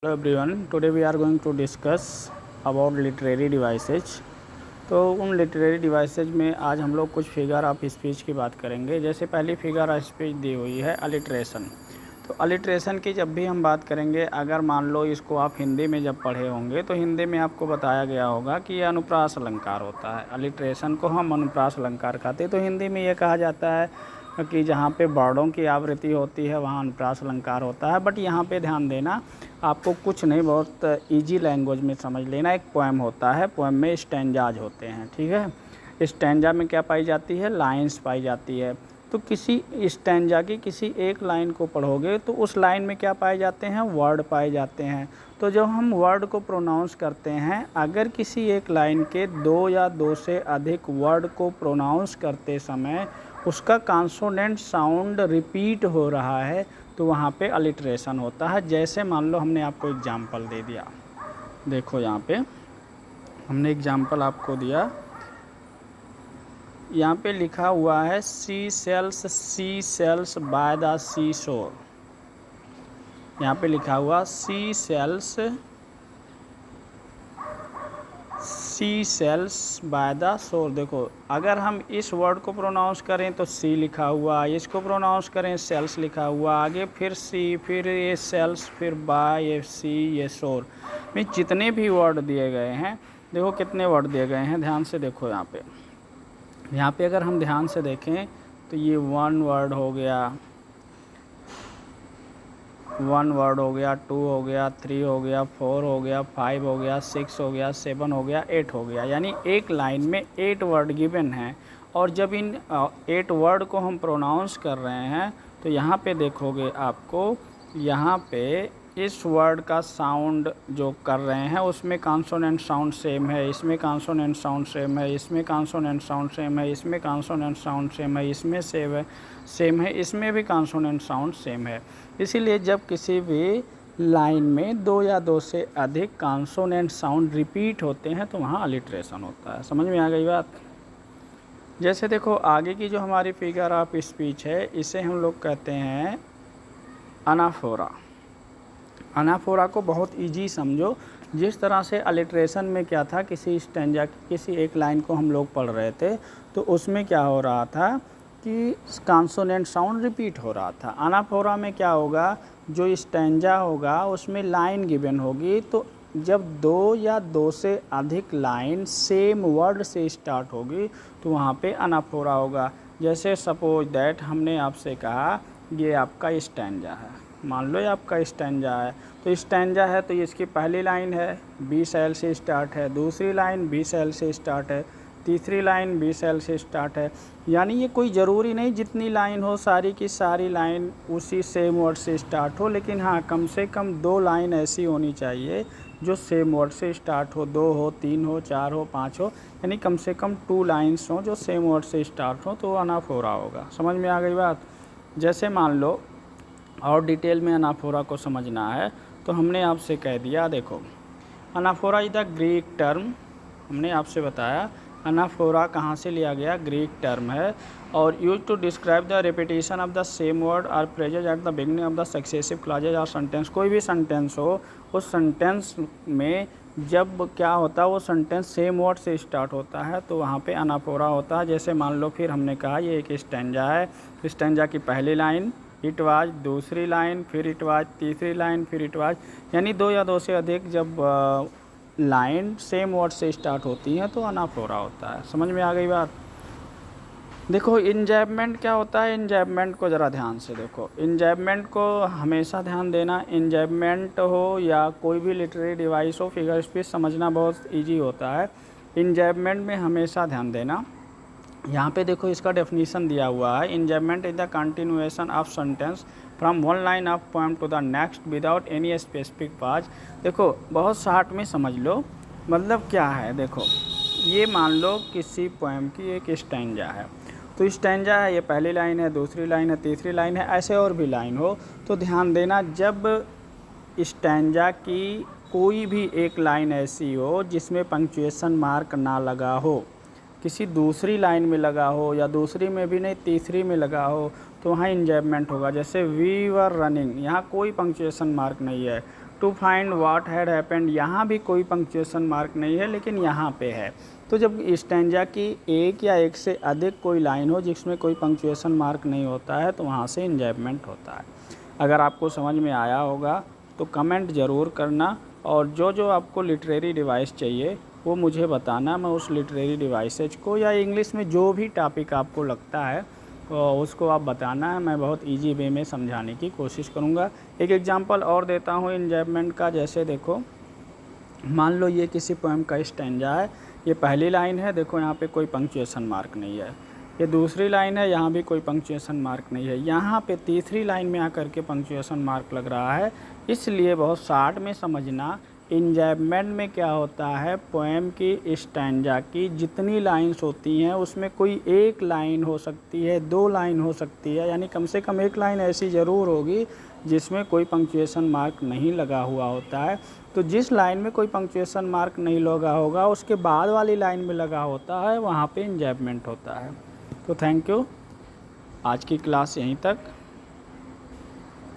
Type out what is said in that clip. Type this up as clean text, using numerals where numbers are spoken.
Hello everyone, today we are going to discuss about literary devices. तो उन literary devices में आज हम लोग कुछ फिगर ऑफ स्पीच की बात करेंगे। जैसे पहली फिगर ऑफ स्पीच दी हुई है अलिट्रेशन। तो अलिट्रेशन की जब भी हम बात करेंगे, अगर मान लो इसको आप हिंदी में जब पढ़े होंगे तो हिंदी में आपको बताया गया होगा कि यह अनुप्रास अलंकार होता है। अलिट्रेशन को हम अनुप्रास अलंकार कहते हैं। तो हिंदी में ये कहा जाता है कि जहाँ पे वर्डों की आवृत्ति होती है वहाँ अनुप्रास अलंकार होता है। बट यहाँ पे ध्यान देना, आपको कुछ नहीं, बहुत इजी लैंग्वेज में समझ लेना। एक पोएम होता है, पोएम में स्टैंजाज होते हैं, ठीक है। स्टैंजा में क्या पाई जाती है? लाइंस पाई जाती है। तो किसी स्टैंजा की किसी एक लाइन को पढ़ोगे तो उस लाइन में क्या पाए जाते हैं? वर्ड पाए जाते हैं। तो जब हम वर्ड को प्रोनाउंस करते हैं, अगर किसी एक लाइन के दो या दो से अधिक वर्ड को प्रोनाउंस करते समय उसका कॉन्सोनेंट साउंड रिपीट हो रहा है तो वहाँ पे अलिट्रेशन होता है। जैसे मान लो हमने आपको एग्जाम्पल दे दिया, देखो यहाँ पे हमने एग्जाम्पल आपको दिया, यहाँ पे लिखा हुआ है सी सेल्स बाय द सी शोर। यहाँ पे लिखा हुआ सी सेल्स बाय द शोर। देखो, अगर हम इस वर्ड को प्रोनाउंस करें तो सी लिखा हुआ, इसको प्रोनाउंस करें सेल्स लिखा हुआ, आगे फिर सी, फिर ये सेल्स, फिर बाय, ये सी, ये शोर में जितने भी वर्ड दिए गए हैं, देखो कितने वर्ड दिए गए हैं, ध्यान से देखो। यहाँ पे अगर हम ध्यान से देखें तो ये वन वर्ड हो गया, टू हो गया, थ्री हो गया, फोर हो गया, फाइव हो गया, सिक्स हो गया, सेवन हो गया, एट हो गया। यानी एक लाइन में 8 वर्ड गिवन हैं। और जब इन 8 वर्ड को हम प्रोनाउंस कर रहे हैं तो यहाँ पे देखोगे आपको, यहाँ पे इस वर्ड का साउंड जो कर रहे हैं उसमें कॉन्सोनेंट साउंड सेम है, इसमें कॉन्सोनेंट साउंड सेम है, इसमें कॉन्सोनेंट साउंड सेम है, इसमें कॉन्सोनेंट साउंड सेम है, इसमें सेम है, इसमें भी कॉन्सोनेंट साउंड सेम है। इसीलिए जब किसी भी लाइन में दो या दो से अधिक कॉन्सोनेंट साउंड रिपीट होते हैं तो वहाँ अलिट्रेशन होता है। समझ में आ गई बात? जैसे देखो आगे की जो हमारी फिगर ऑफ स्पीच है, इसे हम लोग कहते हैं अनाफोरा। अनाफोरा को बहुत इजी समझो। जिस तरह से अलिट्रेशन में क्या था, किसी स्टैंजा की किसी एक लाइन को हम लोग पढ़ रहे थे तो उसमें क्या हो रहा था कि कॉन्सोनेंट साउंड रिपीट हो रहा था। अनाफोरा में क्या होगा, जो स्टैंजा होगा उसमें लाइन गिवन होगी, तो जब दो या दो से अधिक लाइन सेम वर्ड से स्टार्ट होगी तो वहाँ पे अनाफोरा होगा। जैसे सपोज दैट हमने आपसे कहा ये आपका स्टैंजा है, मान लो ये आपका स्टैंजा है। तो स्टैंजा है तो इसकी पहली लाइन है बी सेल से स्टार्ट है, दूसरी लाइन बी सेल से स्टार्ट है, तीसरी लाइन बी सेल से स्टार्ट है। यानी ये कोई ज़रूरी नहीं जितनी लाइन हो सारी की सारी लाइन उसी सेम वर्ड से स्टार्ट हो, लेकिन हाँ कम से कम 2 लाइन ऐसी होनी चाहिए जो सेम वर्ड से स्टार्ट हो, 2 हो, 3 हो, 4 हो, 5 हो, यानी कम से कम 2 लाइन्स हो जो सेम वर्ड से स्टार्ट हो, तो अनाफोरा होगा। समझ में आ गई बात? जैसे मान लो और डिटेल में अनाफोरा को समझना है तो हमने आपसे कह दिया, देखो anaphora is the Greek term. हमने आपसे बताया अनाफोरा कहाँ से लिया गया, ग्रीक टर्म है, और use to describe the repetition of the same word or phrases at the beginning of the successive clauses और सेंटेंस। कोई भी सेंटेंस हो, उस सेंटेंस में जब क्या होता है, वो सेंटेंस सेम वर्ड से स्टार्ट होता है तो वहाँ पे अनाफोरा होता है। जैसे मान लो फिर हमने कहा ये एक स्टैंजा है, स्टैंजा की पहली लाइन इट वाज, दूसरी लाइन फिर इट वाज, तीसरी लाइन फिर इट वाज, यानी 2 या 2 से अधिक जब लाइन सेम वर्ड से स्टार्ट होती हैं तो अनाफोरा होता है। समझ में आ गई बात? देखो इंजैबमेंट क्या होता है, इंजैबमेंट को ज़रा ध्यान से देखो। इंजैबमेंट को हमेशा ध्यान देना, इंजैबमेंट हो या कोई भी लिटरेरी डिवाइस हो, फिगर स्पीच समझना बहुत ईजी होता है। इंजैबमेंट में हमेशा ध्यान देना। यहाँ पे देखो इसका डेफिनेशन दिया हुआ है, enjambment is the continuation of sentence from one line of poem to the next without any specific pause. देखो बहुत शॉर्ट में समझ लो, मतलब क्या है, देखो ये मान लो किसी पोएम की एक स्टैंजा है, तो स्टैंजा है, ये पहली लाइन है, दूसरी लाइन है, तीसरी लाइन है, ऐसे और भी लाइन हो तो ध्यान देना, जब स्टैंजा की कोई भी एक लाइन ऐसी हो जिसमें पंक्चुएशन मार्क ना लगा हो, किसी दूसरी लाइन में लगा हो या दूसरी में भी नहीं तीसरी में लगा हो, तो वहाँ इंजैबमेंट होगा। जैसे वी वर रनिंग, यहाँ कोई पंक्चुएशन मार्क नहीं है, to find what had happened, यहाँ भी कोई पंक्चुएशन मार्क नहीं है लेकिन यहाँ पे है। तो जब स्टैंजा की एक या एक से अधिक कोई लाइन हो जिसमें कोई पंक्चुएशन मार्क नहीं होता है तो वहाँ से इंजैबमेंट होता है। अगर आपको समझ में आया होगा तो कमेंट ज़रूर करना, और जो जो आपको लिटरेरी डिवाइस चाहिए वो मुझे बताना, मैं उस लिटरेरी डिवाइसेज को या इंग्लिश में जो भी टॉपिक आपको लगता है उसको आप बताना है, मैं बहुत इजी वे में समझाने की कोशिश करूँगा। एक एग्जांपल और देता हूँ इंजैबमेंट का। जैसे देखो, मान लो ये किसी पोएम का स्टैंजा है, ये पहली लाइन है, देखो यहाँ पे कोई पंक्चुएशन मार्क नहीं है। ये दूसरी लाइन है, यहाँ भी कोई पंक्चुएशन मार्क नहीं है। यहाँ पे तीसरी लाइन में आकर के पंक्चुएशन मार्क लग रहा है। इसलिए बहुत शॉर्ट में समझना, इंजैबमेंट में क्या होता है, पोएम की स्टैंजा की जितनी लाइंस होती हैं उसमें कोई एक लाइन हो सकती है, दो लाइन हो सकती है, यानी कम से कम एक लाइन ऐसी ज़रूर होगी जिसमें कोई पंक्चुएशन मार्क नहीं लगा हुआ होता है। तो जिस लाइन में कोई पंक्चुएशन मार्क नहीं लगा होगा उसके बाद वाली लाइन में लगा होता है, वहाँ पे इंजैबमेंट होता है। तो थैंक यू, आज की क्लास यहीं तक।